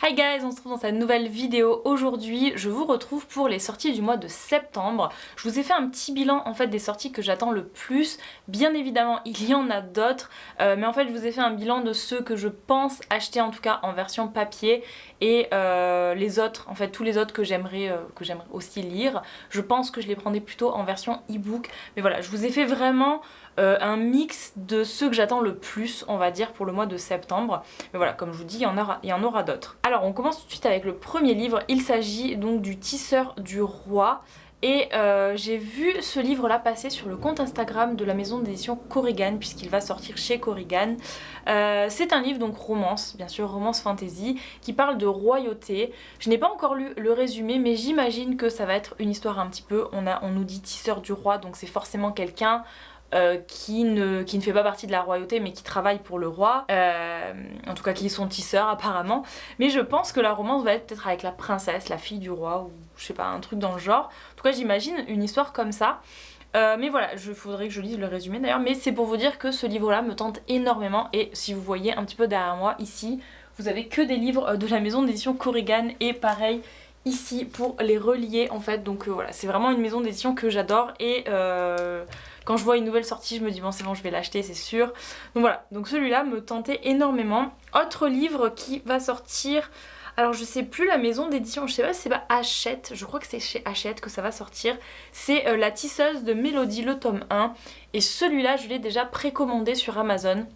Hi guys, on se retrouve dans cette nouvelle vidéo. Aujourd'hui, je vous retrouve pour les sorties du mois de septembre. Je vous ai fait un petit bilan en fait des sorties que j'attends le plus. Bien évidemment, il y en a d'autres, mais en fait, je vous ai fait un bilan de ceux que je pense acheter en tout cas en version papier et les autres, en fait tous les autres que j'aimerais aussi lire. Je pense que je les prendrai plutôt en version e-book. Mais voilà, je vous ai fait vraiment un mix de ceux que j'attends le plus, on va dire, pour le mois de septembre. Mais voilà, comme je vous dis, il y en aura d'autres. Alors, on commence tout de suite avec le premier livre. Il s'agit donc du Tisseur du Roi. Et j'ai vu ce livre-là passer sur le compte Instagram de la maison d'édition Korrigan, puisqu'il va sortir chez Korrigan. C'est un livre, donc romance, bien sûr, romance fantasy, qui parle de royauté. Je n'ai pas encore lu le résumé, mais j'imagine que ça va être une histoire un petit peu... On nous dit Tisseur du Roi, donc c'est forcément quelqu'un... qui ne fait pas partie de la royauté mais qui travaille pour le roi, en tout cas qui est son tisseur apparemment, mais je pense que la romance va être peut-être avec la princesse, la fille du roi ou je sais pas, un truc dans le genre. En tout cas j'imagine une histoire comme ça. Mais voilà, faudrait que je lise le résumé d'ailleurs, mais c'est pour vous dire que ce livre-là me tente énormément et si vous voyez un petit peu derrière moi ici, vous avez que des livres de la maison d'édition Korrigan et pareil ici pour les relier en fait, donc voilà, c'est vraiment une maison d'édition que j'adore et quand je vois une nouvelle sortie je me dis bon c'est bon je vais l'acheter c'est sûr. Donc voilà, donc celui-là me tentait énormément. Autre livre qui va sortir, alors je sais plus la maison d'édition, je sais pas si c'est pas Hachette, je crois que c'est chez Hachette que ça va sortir. C'est La Tisseuse de Mélodie, le tome 1. Et celui-là je l'ai déjà précommandé sur Amazon.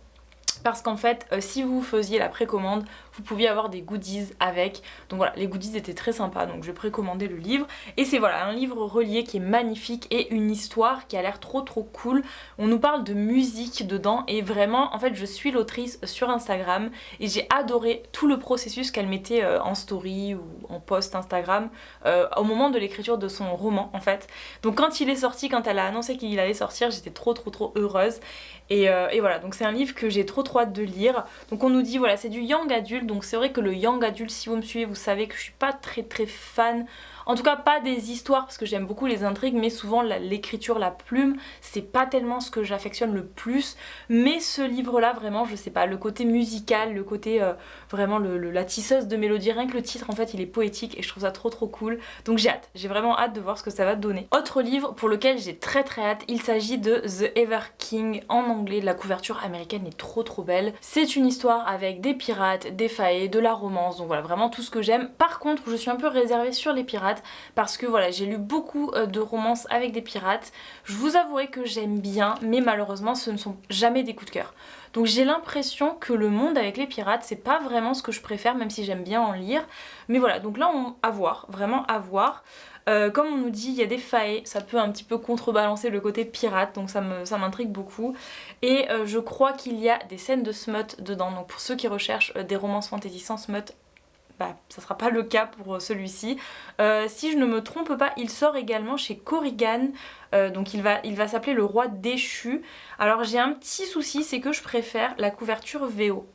Parce qu'en fait, si vous faisiez la précommande, vous pouviez avoir des goodies avec. Donc voilà, les goodies étaient très sympas, donc j'ai précommandé le livre. Et c'est voilà, un livre relié qui est magnifique et une histoire qui a l'air trop cool. On nous parle de musique dedans et vraiment, en fait, je suis l'autrice sur Instagram et j'ai adoré tout le processus qu'elle mettait en story ou en post Instagram au moment de l'écriture de son roman, en fait. Donc quand il est sorti, quand elle a annoncé qu'il allait sortir, j'étais trop heureuse. Et voilà, donc c'est un livre que j'ai trop hâte de lire. Donc on nous dit voilà, c'est du young adulte, donc c'est vrai que le young adulte, si vous me suivez, vous savez que je suis pas très fan. En tout cas pas des histoires parce que j'aime beaucoup les intrigues, mais souvent l'écriture, la plume, c'est pas tellement ce que j'affectionne le plus. Mais ce livre-là, vraiment, je sais pas, le côté musical, le côté vraiment la tisseuse de mélodie, rien que le titre en fait il est poétique et je trouve ça trop cool. Donc j'ai vraiment hâte de voir ce que ça va donner. Autre livre pour lequel j'ai très hâte, il s'agit de The Ever King en anglais. La couverture américaine est trop belle. C'est une histoire avec des pirates, des faées, de la romance, donc voilà, vraiment tout ce que j'aime. Par contre, je suis un peu réservée sur les pirates parce que voilà, j'ai lu beaucoup de romances avec des pirates. Je vous avouerai que j'aime bien, mais malheureusement ce ne sont jamais des coups de cœur. Donc j'ai l'impression que le monde avec les pirates, c'est pas vraiment ce que je préfère, même si j'aime bien en lire. Mais voilà, donc là à voir, vraiment à voir. Comme on nous dit, il y a des faées, ça peut un petit peu contrebalancer le côté pirate, donc ça m'intrigue beaucoup. Et je crois qu'il y a des scènes de smut dedans, donc pour ceux qui recherchent des romances fantasy sans smut, bah, ça sera pas le cas pour celui-ci. Si je ne me trompe pas, il sort également chez Korrigan, donc il va s'appeler Le Roi Déchu. Alors j'ai un petit souci, c'est que je préfère la couverture VO.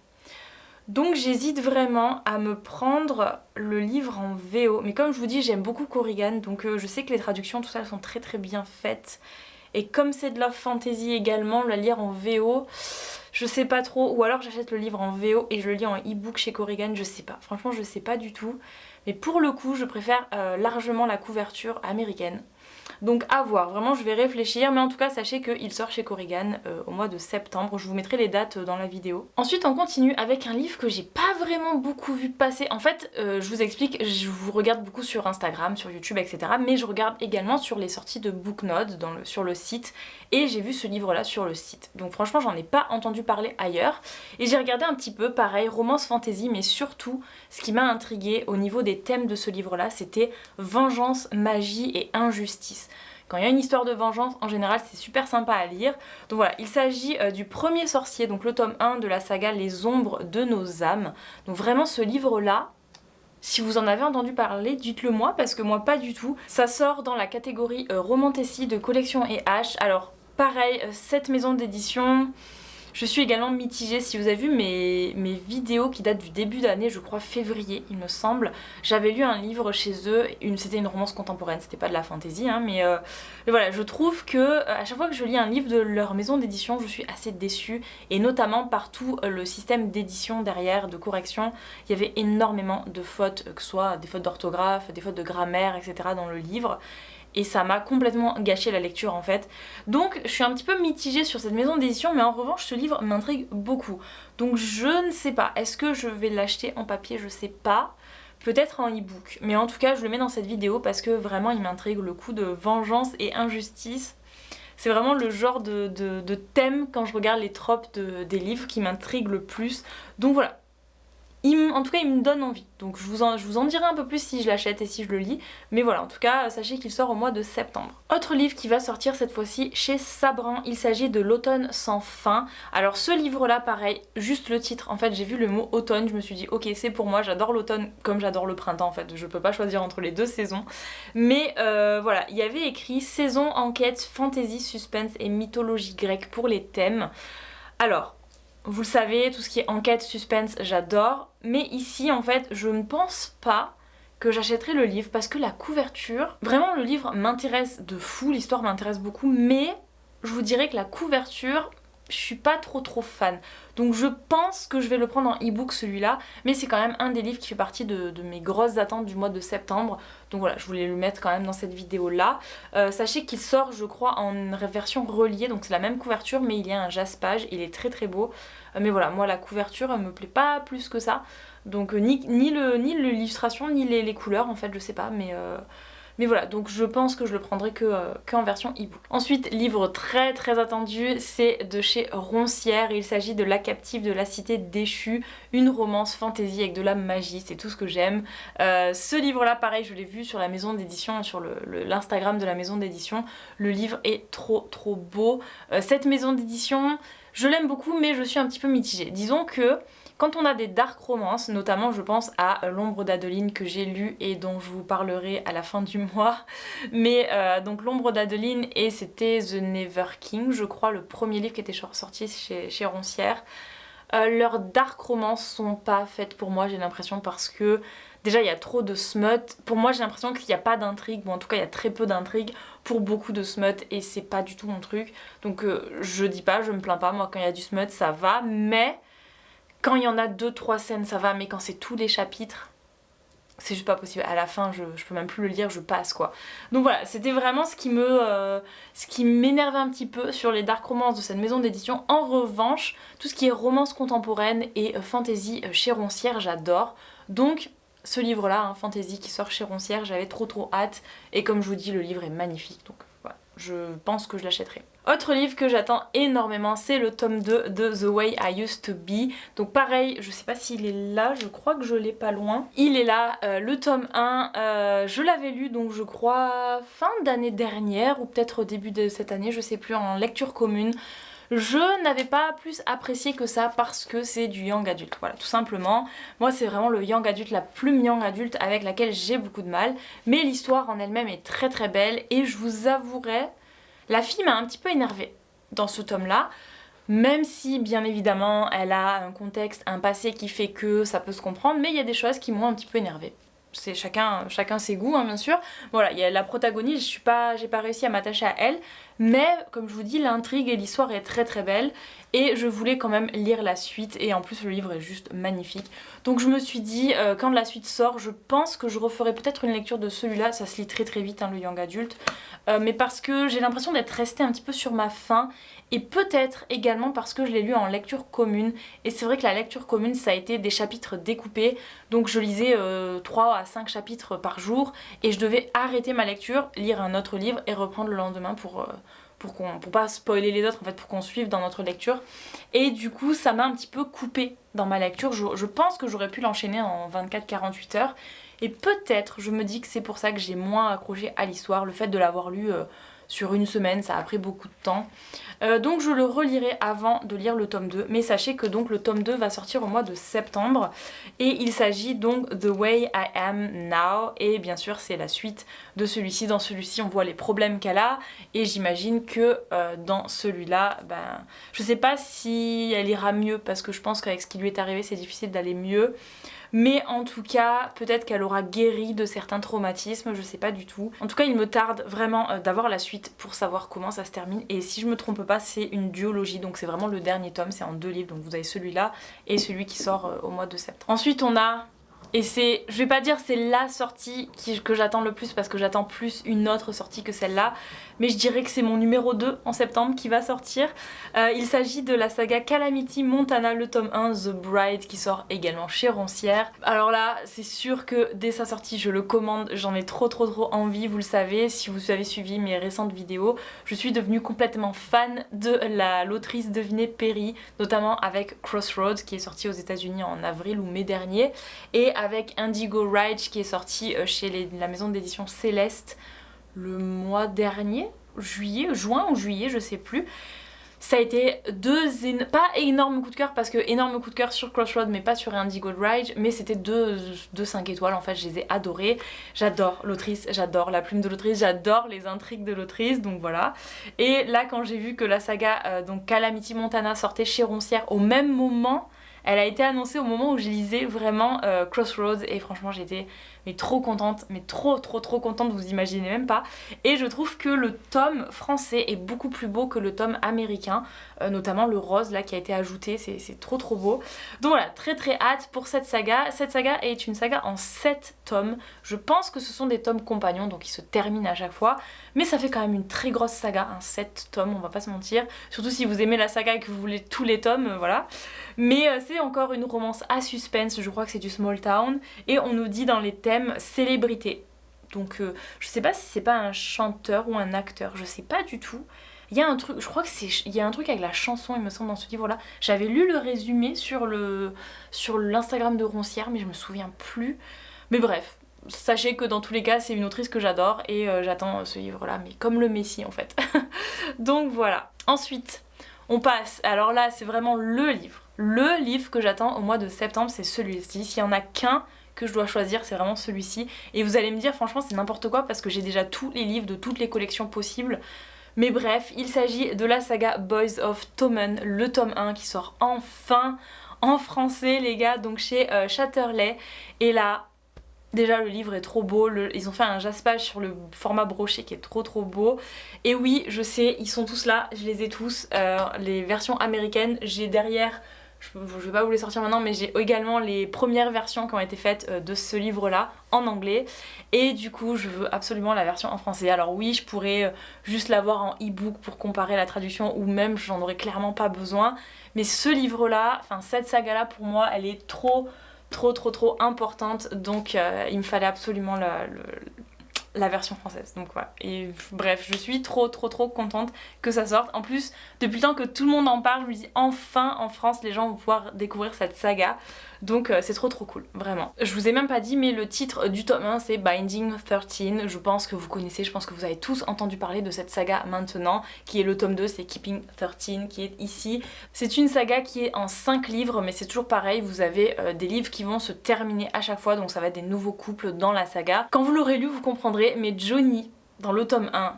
Donc j'hésite vraiment à me prendre le livre en VO. Mais comme je vous dis, j'aime beaucoup Korrigan, donc je sais que les traductions, tout ça, elles sont très bien faites. Et comme c'est de la fantasy également, la lire en VO, je sais pas trop. Ou alors j'achète le livre en VO et je le lis en e-book chez Korrigan, je sais pas. Franchement, je sais pas du tout. Mais pour le coup, je préfère largement la couverture américaine. Donc à voir, vraiment je vais réfléchir, mais en tout cas sachez qu'il sort chez Korrigan au mois de septembre, je vous mettrai les dates dans la vidéo. Ensuite on continue avec un livre que j'ai pas vraiment beaucoup vu passer. En fait, je vous explique, je vous regarde beaucoup sur Instagram, sur YouTube, etc. Mais je regarde également sur les sorties de Booknode sur le site, et j'ai vu ce livre-là sur le site. Donc franchement j'en ai pas entendu parler ailleurs, et j'ai regardé un petit peu, pareil, romance fantasy, mais surtout ce qui m'a intriguée au niveau des thèmes de ce livre-là, c'était vengeance, magie et injustice. Quand il y a une histoire de vengeance, en général, c'est super sympa à lire. Donc voilà, il s'agit du Premier Sorcier, donc le tome 1 de la saga Les Ombres de nos âmes. Donc vraiment, ce livre-là, si vous en avez entendu parler, dites-le moi, parce que moi, pas du tout. Ça sort dans la catégorie Romantasy de Collection et H. Alors, pareil, cette maison d'édition... Je suis également mitigée, si vous avez vu mes vidéos qui datent du début d'année, je crois février il me semble, j'avais lu un livre chez eux, c'était une romance contemporaine, c'était pas de la fantasy, hein, mais voilà, je trouve que à chaque fois que je lis un livre de leur maison d'édition, je suis assez déçue, et notamment par tout le système d'édition derrière, de correction, il y avait énormément de fautes, que ce soit des fautes d'orthographe, des fautes de grammaire, etc. dans le livre. Et ça m'a complètement gâché la lecture en fait. Donc je suis un petit peu mitigée sur cette maison d'édition, mais en revanche ce livre m'intrigue beaucoup. Donc je ne sais pas, est-ce que je vais l'acheter en papier? Je sais pas. Peut-être en e-book. Mais en tout cas je le mets dans cette vidéo parce que vraiment il m'intrigue, le coup de vengeance et injustice. C'est vraiment le genre de thème quand je regarde les tropes des livres qui m'intrigue le plus. Donc voilà. En tout cas, il me donne envie. Donc je vous en dirai un peu plus si je l'achète et si je le lis. Mais voilà, en tout cas, sachez qu'il sort au mois de septembre. Autre livre qui va sortir cette fois-ci chez Sabran. Il s'agit de L'automne sans fin. Alors ce livre-là, pareil, juste le titre. En fait, j'ai vu le mot automne, je me suis dit ok, c'est pour moi. J'adore l'automne comme j'adore le printemps. En fait, je peux pas choisir entre les deux saisons. Mais voilà, il y avait écrit saison, enquête, fantasy, suspense et mythologie grecque pour les thèmes. Alors, vous le savez, tout ce qui est enquête, suspense, j'adore. Mais ici, en fait, je ne pense pas que j'achèterai le livre parce que la couverture... Vraiment, le livre m'intéresse de fou, l'histoire m'intéresse beaucoup, mais je vous dirais que la couverture, je suis pas trop fan. Donc je pense que je vais le prendre en e-book celui-là, mais c'est quand même un des livres qui fait partie de mes grosses attentes du mois de septembre. Donc voilà, je voulais le mettre quand même dans cette vidéo-là. Sachez qu'il sort, je crois, en version reliée, donc c'est la même couverture, mais il y a un jaspage, il est très beau. Mais voilà, moi la couverture, elle me plaît pas plus que ça. Donc ni l'illustration, ni les couleurs, en fait, je sais pas, mais voilà, donc je pense que je le prendrai que en version e-book. Ensuite, livre très attendu, c'est de chez Roncière. Il s'agit de La captive de la cité déchue, une romance fantasy avec de la magie, c'est tout ce que j'aime. Ce livre-là, pareil, je l'ai vu sur la maison d'édition, sur l'Instagram de la maison d'édition. Le livre est trop beau. Cette maison d'édition, je l'aime beaucoup, mais je suis un petit peu mitigée. Disons que quand on a des dark romances, notamment je pense à L'ombre d'Adeline que j'ai lu et dont je vous parlerai à la fin du mois, mais donc L'ombre d'Adeline et c'était The Never King, je crois, le premier livre qui était sorti chez Roncière. Leurs dark romances sont pas faites pour moi, j'ai l'impression, parce que déjà il y a trop de smut. Pour moi j'ai l'impression qu'il n'y a pas d'intrigue, ou en tout cas il y a très peu d'intrigue pour beaucoup de smut et c'est pas du tout mon truc. Donc je dis pas, je me plains pas, moi quand il y a du smut ça va, mais quand il y en a 2-3 scènes ça va, mais quand c'est tous les chapitres, c'est juste pas possible. À la fin, je peux même plus le lire, je passe quoi. Donc voilà, c'était vraiment ce qui m'énervait un petit peu sur les dark romances de cette maison d'édition. En revanche, tout ce qui est romance contemporaine et fantasy chez Roncière, j'adore. Donc ce livre-là, hein, fantasy qui sort chez Roncière, j'avais trop hâte. Et comme je vous dis, le livre est magnifique. Donc voilà, je pense que je l'achèterai. Autre livre que j'attends énormément, c'est le tome 2 de The Way I Used to Be. Donc pareil, je sais pas s'il est là, je crois que je l'ai pas loin. Il est là, le tome 1, je l'avais lu donc je crois fin d'année dernière ou peut-être au début de cette année, je sais plus, en lecture commune. Je n'avais pas plus apprécié que ça parce que c'est du young adulte, voilà, tout simplement. Moi c'est vraiment le young adulte, la plume young adulte avec laquelle j'ai beaucoup de mal. Mais l'histoire en elle-même est très belle et je vous avouerai, la fille m'a un petit peu énervée dans ce tome-là, même si bien évidemment elle a un contexte, un passé qui fait que ça peut se comprendre, mais il y a des choses qui m'ont un petit peu énervée. C'est chacun ses goûts, hein, bien sûr. Voilà, il y a la protagoniste, j'ai pas réussi à m'attacher à elle, mais comme je vous dis, l'intrigue et l'histoire est très belle et je voulais quand même lire la suite et en plus le livre est juste magnifique. Donc je me suis dit, quand la suite sort, je pense que je referai peut-être une lecture de celui-là, ça se lit très vite, hein, le young adulte, mais parce que j'ai l'impression d'être restée un petit peu sur ma faim et peut-être également parce que je l'ai lu en lecture commune et c'est vrai que la lecture commune ça a été des chapitres découpés, donc je lisais 3 à 5 chapitres par jour et je devais arrêter ma lecture, lire un autre livre et reprendre le lendemain pour pas spoiler les autres, en fait, pour qu'on suive dans notre lecture. Et du coup ça m'a un petit peu coupée dans ma lecture, je pense que j'aurais pu l'enchaîner en 24-48 heures et peut-être je me dis que c'est pour ça que j'ai moins accroché à l'histoire, le fait de l'avoir lu sur une semaine, ça a pris beaucoup de temps. Donc je le relirai avant de lire le tome 2, mais sachez que donc le tome 2 va sortir au mois de septembre et il s'agit donc The Way I Am Now et bien sûr c'est la suite de celui-ci. Dans celui-ci on voit les problèmes qu'elle a et j'imagine que dans celui-là, je sais pas si elle ira mieux parce que je pense qu'avec ce qui lui est arrivé c'est difficile d'aller mieux. Mais en tout cas, peut-être qu'elle aura guéri de certains traumatismes, je sais pas du tout. En tout cas, il me tarde vraiment d'avoir la suite pour savoir comment ça se termine. Et si je me trompe pas, c'est une duologie, donc c'est vraiment le dernier tome, c'est en 2 livres. Donc vous avez celui-là et celui qui sort au mois de septembre. Ensuite, on a... Et c'est, je vais pas dire c'est la sortie que j'attends le plus parce que j'attends plus une autre sortie que celle-là, mais je dirais que c'est mon numéro 2 en septembre qui va sortir. Il s'agit de la saga Calamity Montana, le tome 1, The Bride, qui sort également chez Roncière. Alors là, c'est sûr que dès sa sortie, je le commande, j'en ai trop envie, vous le savez, si vous avez suivi mes récentes vidéos, je suis devenue complètement fan de l'autrice Devinez Perry, notamment avec Crossroads qui est sorti aux États-Unis en avril ou mai dernier, et avec Indigo Rage qui est sorti chez la maison d'édition Céleste le mois dernier, juin ou juillet, je sais plus. Ça a été pas énormes coups de cœur parce que énorme coup de cœur sur Crossroads mais pas sur Indigo Rage, mais c'était deux 5 étoiles en fait, je les ai adorés. J'adore l'autrice, j'adore la plume de l'autrice, j'adore les intrigues de l'autrice, donc voilà. Et là quand j'ai vu que la saga donc Calamity Montana sortait chez Roncière au même moment, elle a été annoncée au moment où je lisais vraiment Crossroads et franchement j'étais trop contente, mais trop contente, vous imaginez même pas. Et je trouve que le tome français est beaucoup plus beau que le tome américain, notamment le rose là qui a été ajouté, c'est trop beau. Donc voilà, très hâte pour cette saga. Cette saga est une saga en 7 tomes, je pense que ce sont des tomes compagnons donc ils se terminent à chaque fois, mais ça fait quand même une très grosse saga, 7 tomes, on va pas se mentir, surtout si vous aimez la saga et que vous voulez tous les tomes, voilà. Mais c'est encore une romance à suspense, je crois que c'est du Small Town, et on nous dit dans les thèmes célébrité. Donc je sais pas si c'est pas un chanteur ou un acteur, je sais pas du tout. Il y a un truc, je crois que il y a un truc avec la chanson, il me semble, dans ce livre-là. J'avais lu le résumé sur l'Instagram de Roncière, mais je me souviens plus. Mais bref, sachez que dans tous les cas, c'est une autrice que j'adore et j'attends ce livre-là, mais comme le Messie en fait. Donc voilà. Ensuite, on passe. Alors là, c'est vraiment le livre. Le livre que j'attends au mois de septembre, c'est celui-ci. S'il y en a qu'un que je dois choisir, c'est vraiment celui-ci. Et vous allez me dire, franchement, c'est n'importe quoi parce que j'ai déjà tous les livres de toutes les collections possibles. Mais bref, il s'agit de la saga Boys of Tommen, le tome 1 qui sort enfin en français, les gars, donc chez Chatterley. Et là, déjà le livre est trop beau, ils ont fait un jaspage sur le format broché qui est trop beau. Et oui, je sais, ils sont tous là, je les ai tous. Les versions américaines, j'ai derrière... Je vais pas vous les sortir maintenant, mais j'ai également les premières versions qui ont été faites de ce livre-là en anglais. Et du coup, je veux absolument la version en français. Alors oui, je pourrais juste l'avoir en e-book pour comparer la traduction, ou même j'en aurais clairement pas besoin. Mais ce livre-là, enfin cette saga-là, pour moi, elle est trop importante. Donc il me fallait absolument la version française, donc voilà. Et bref, je suis trop contente que ça sorte. En plus, depuis le temps que tout le monde en parle, je me dis enfin en France les gens vont pouvoir découvrir cette saga. Donc c'est trop cool, vraiment. Je vous ai même pas dit, mais le titre du tome 1 c'est Binding 13. Je pense que vous connaissez, je pense que vous avez tous entendu parler de cette saga maintenant, qui est le tome 2, c'est Keeping 13 qui est ici. C'est une saga qui est en 5 livres, mais c'est toujours pareil, vous avez des livres qui vont se terminer à chaque fois, donc ça va être des nouveaux couples dans la saga. Quand vous l'aurez lu, vous comprendrez, mais Johnny, dans le tome 1,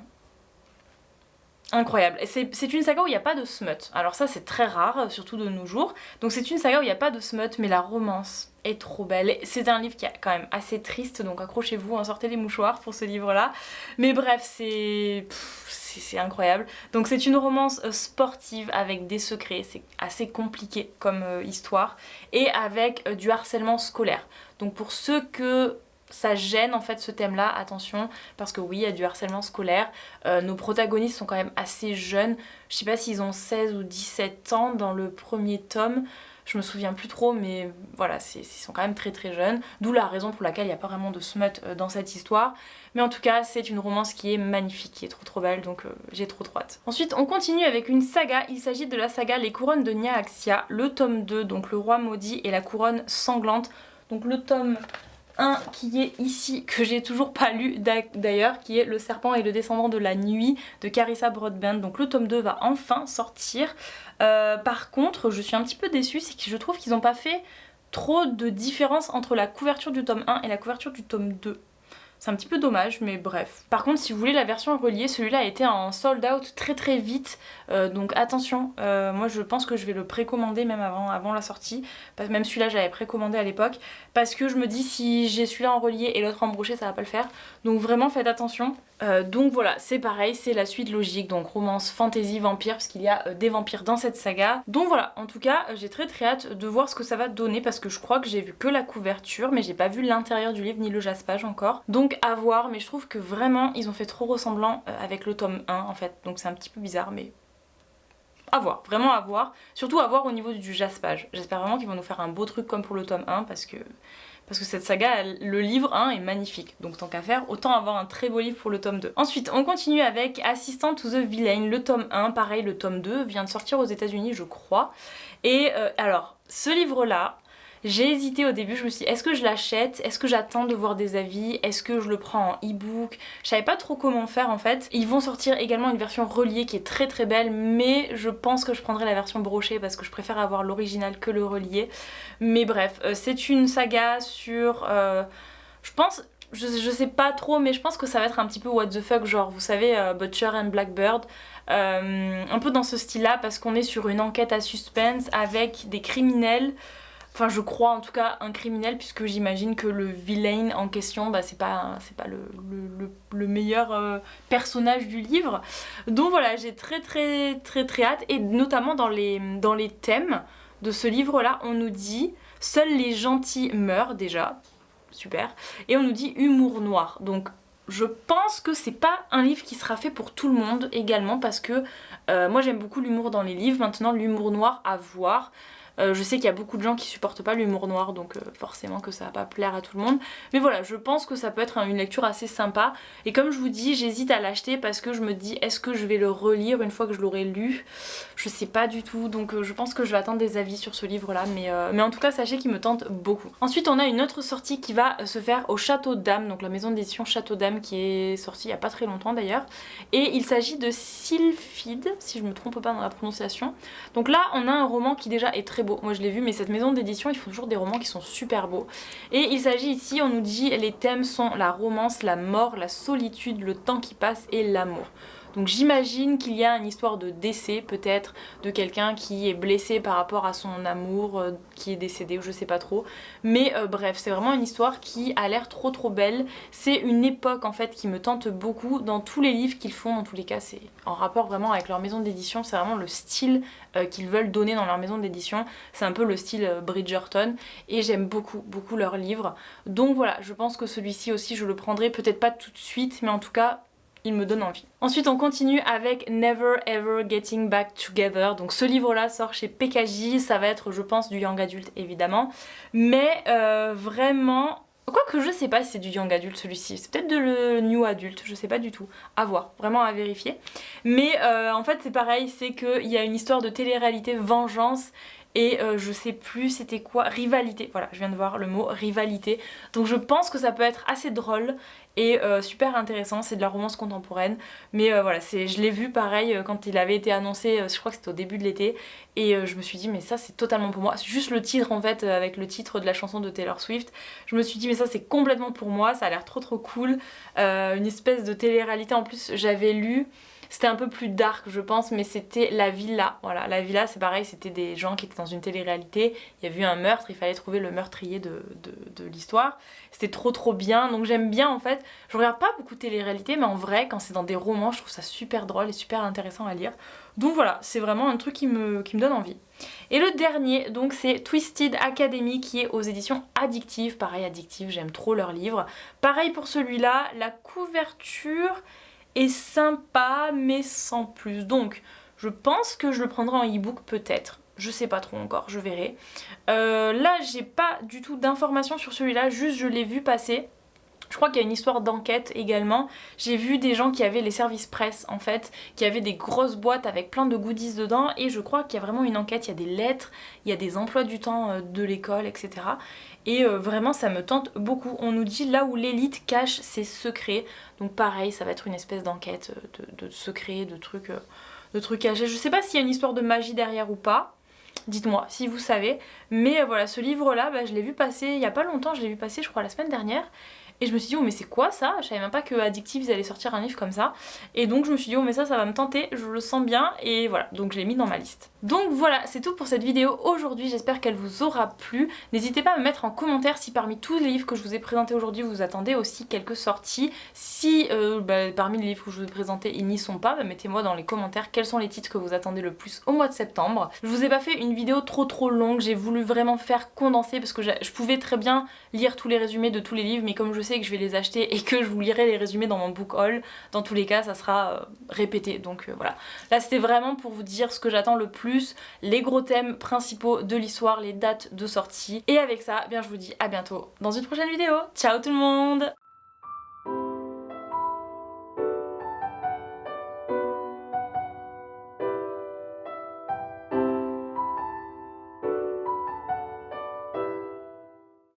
incroyable. C'est une saga où il n'y a pas de smut. Alors ça c'est très rare, surtout de nos jours. Donc c'est une saga où il n'y a pas de smut, mais la romance est trop belle. C'est un livre qui est quand même assez triste, donc accrochez-vous, sortez les mouchoirs pour ce livre-là. Mais bref, c'est incroyable. Donc c'est une romance sportive avec des secrets, c'est assez compliqué comme histoire, et avec du harcèlement scolaire. Donc pour ceux que ça gêne en fait ce thème là, attention, parce que oui il y a du harcèlement scolaire, nos protagonistes sont quand même assez jeunes, je sais pas s'ils ont 16 ou 17 ans dans le premier tome, je me souviens plus trop, mais voilà, ils sont quand même très jeunes, d'où la raison pour laquelle il n'y a pas vraiment de smut dans cette histoire, mais en tout cas c'est une romance qui est magnifique, qui est trop belle, donc j'ai trop hâte. Ensuite on continue avec une saga, il s'agit de la saga Les Couronnes de Nyaaxia, le tome 2, donc le roi maudit et la couronne sanglante, donc le tome un qui est ici, que j'ai toujours pas lu d'ailleurs, qui est Le Serpent et le Descendant de la Nuit de Carissa Broadbent. Donc le tome 2 va enfin sortir. Par contre, je suis un petit peu déçue, c'est que je trouve qu'ils n'ont pas fait trop de différence entre la couverture du tome 1 et la couverture du tome 2. C'est un petit peu dommage, mais bref. Par contre, si vous voulez la version reliée, celui-là a été en sold out très vite. Donc attention, moi je pense que je vais le précommander même avant la sortie. Même celui-là, j'avais précommandé à l'époque. Parce que je me dis, si j'ai celui-là en relié et l'autre en broché, ça va pas le faire. Donc vraiment, faites attention. Donc voilà, c'est pareil, c'est la suite logique. Donc romance, fantasy, vampire, parce qu'il y a des vampires dans cette saga. Donc voilà, en tout cas, j'ai très hâte de voir ce que ça va donner. Parce que je crois que j'ai vu que la couverture, mais j'ai pas vu l'intérieur du livre ni le jaspage encore. Donc à voir, mais je trouve que vraiment ils ont fait trop ressemblant avec le tome 1 en fait, donc c'est un petit peu bizarre, mais à voir, vraiment à voir, surtout à voir au niveau du jaspage. J'espère vraiment qu'ils vont nous faire un beau truc comme pour le tome 1 parce que cette saga, le livre 1 est magnifique, donc tant qu'à faire, autant avoir un très beau livre pour le tome 2. Ensuite, on continue avec Assistant to the Villain, le tome 1, pareil, le tome 2 vient de sortir aux États-Unis je crois, et alors, ce livre-là, j'ai hésité au début, je me suis dit est-ce que je l'achète, est-ce que j'attends de voir des avis, est-ce que je le prends en e-book, je savais pas trop comment faire en fait. Ils vont sortir également une version reliée qui est très belle, mais je pense que je prendrai la version brochée parce que je préfère avoir l'original que le relié. Mais bref, c'est une saga sur... je pense... Je sais pas trop, mais je pense que ça va être un petit peu what the fuck, genre vous savez Butcher and Blackbird, un peu dans ce style là parce qu'on est sur une enquête à suspense avec des criminels. Enfin je crois en tout cas un criminel puisque j'imagine que le villain en question c'est pas le meilleur personnage du livre. Donc voilà, j'ai très hâte et notamment dans les thèmes de ce livre là on nous dit seuls les gentils meurent déjà, super, et on nous dit humour noir. Donc je pense que c'est pas un livre qui sera fait pour tout le monde également parce que moi j'aime beaucoup l'humour dans les livres, maintenant l'humour noir à voir. Je sais qu'il y a beaucoup de gens qui supportent pas l'humour noir donc forcément que ça va pas plaire à tout le monde, mais voilà, je pense que ça peut être une lecture assez sympa et comme je vous dis j'hésite à l'acheter parce que je me dis est-ce que je vais le relire une fois que je l'aurai lu, je sais pas du tout, donc je pense que je vais attendre des avis sur ce livre là, mais en tout cas sachez qu'il me tente beaucoup. Ensuite on a une autre sortie qui va se faire au Château d'Âme, donc la maison d'édition Château d'Âme qui est sortie il y a pas très longtemps d'ailleurs, et il s'agit de Sylphide si je me trompe pas dans la prononciation. Donc là on a un roman qui déjà est très beau. Moi je l'ai vu, mais cette maison d'édition ils font toujours des romans qui sont super beaux. Et il s'agit ici, on nous dit les thèmes sont la romance, la mort, la solitude, le temps qui passe et l'amour. Donc j'imagine qu'il y a une histoire de décès peut-être de quelqu'un qui est blessé par rapport à son amour qui est décédé ou je sais pas trop. Mais bref, c'est vraiment une histoire qui a l'air trop belle. C'est une époque en fait qui me tente beaucoup dans tous les livres qu'ils font, dans tous les cas c'est en rapport vraiment avec leur maison d'édition, c'est vraiment le style qu'ils veulent donner dans leur maison d'édition. C'est un peu le style Bridgerton et j'aime beaucoup leurs livres. Donc voilà, je pense que celui-ci aussi je le prendrai, peut-être pas tout de suite mais en tout cas il me donne envie. Ensuite on continue avec Never Ever Getting Back Together. Donc ce livre là sort chez PKJ, ça va être je pense du young adulte évidemment, mais vraiment... Quoique je sais pas si c'est du young adulte celui-ci, c'est peut-être de le new adulte, je sais pas du tout, à voir, vraiment à vérifier. Mais en fait c'est pareil, c'est qu'il y a une histoire de télé-réalité vengeance et je sais plus c'était quoi, rivalité, voilà je viens de voir le mot rivalité. Donc je pense que ça peut être assez drôle et super intéressant, c'est de la romance contemporaine, mais voilà, je l'ai vu pareil quand il avait été annoncé, je crois que c'était au début de l'été, et je me suis dit mais ça c'est totalement pour moi, c'est juste le titre en fait, avec le titre de la chanson de Taylor Swift, je me suis dit mais ça c'est complètement pour moi, ça a l'air trop cool, une espèce de télé-réalité en plus, j'avais lu... C'était un peu plus dark je pense, mais c'était La Villa. Voilà, La Villa c'est pareil, c'était des gens qui étaient dans une télé-réalité, il y avait eu un meurtre, il fallait trouver le meurtrier de l'histoire. C'était trop bien, donc j'aime bien en fait. Je regarde pas beaucoup de télé-réalité, mais en vrai quand c'est dans des romans je trouve ça super drôle et super intéressant à lire. Donc voilà, c'est vraiment un truc qui me donne envie. Et le dernier donc c'est Twisted Academy qui est aux éditions Addictive. Pareil Addictive, j'aime trop leurs livres. Pareil pour celui-là, la couverture est sympa mais sans plus, donc je pense que je le prendrai en e-book peut-être, je sais pas trop encore, je verrai. Là j'ai pas du tout d'informations sur celui-là, juste je l'ai vu passer, Je crois qu'il y a une histoire d'enquête également. J'ai vu des gens qui avaient les services presse en fait, qui avaient des grosses boîtes avec plein de goodies dedans et je crois qu'il y a vraiment une enquête, il y a des lettres, il y a des emplois du temps de l'école, etc. Et vraiment ça me tente beaucoup. On nous dit là où l'élite cache ses secrets. Donc pareil, ça va être une espèce d'enquête de secrets, de trucs cachés. Je sais pas s'il y a une histoire de magie derrière ou pas. Dites-moi si vous savez. Mais voilà, ce livre-là, je l'ai vu passer il y a pas longtemps, je l'ai vu passer je crois la semaine dernière. Et je me suis dit, oh mais c'est quoi ça? Je savais même pas que Addictive ils allaient sortir un livre comme ça. Et donc je me suis dit, oh mais ça va me tenter, je le sens bien. Et voilà, donc je l'ai mis dans ma liste. Donc voilà, c'est tout pour cette vidéo aujourd'hui, j'espère qu'elle vous aura plu. N'hésitez pas à me mettre en commentaire si parmi tous les livres que je vous ai présentés aujourd'hui, vous attendez aussi quelques sorties. Si parmi les livres que je vous ai présentés, ils n'y sont pas, mettez-moi dans les commentaires quels sont les titres que vous attendez le plus au mois de septembre. Je vous ai pas fait une vidéo trop longue, j'ai voulu vraiment faire condenser parce que je pouvais très bien lire tous les résumés de tous les livres, mais comme je sais que je vais les acheter et que je vous lirai les résumés dans mon book haul, dans tous les cas ça sera répété, donc voilà. Là c'était vraiment pour vous dire ce que j'attends le plus, les gros thèmes principaux de l'histoire, les dates de sortie, et avec ça, je vous dis à bientôt dans une prochaine vidéo. Ciao tout le monde!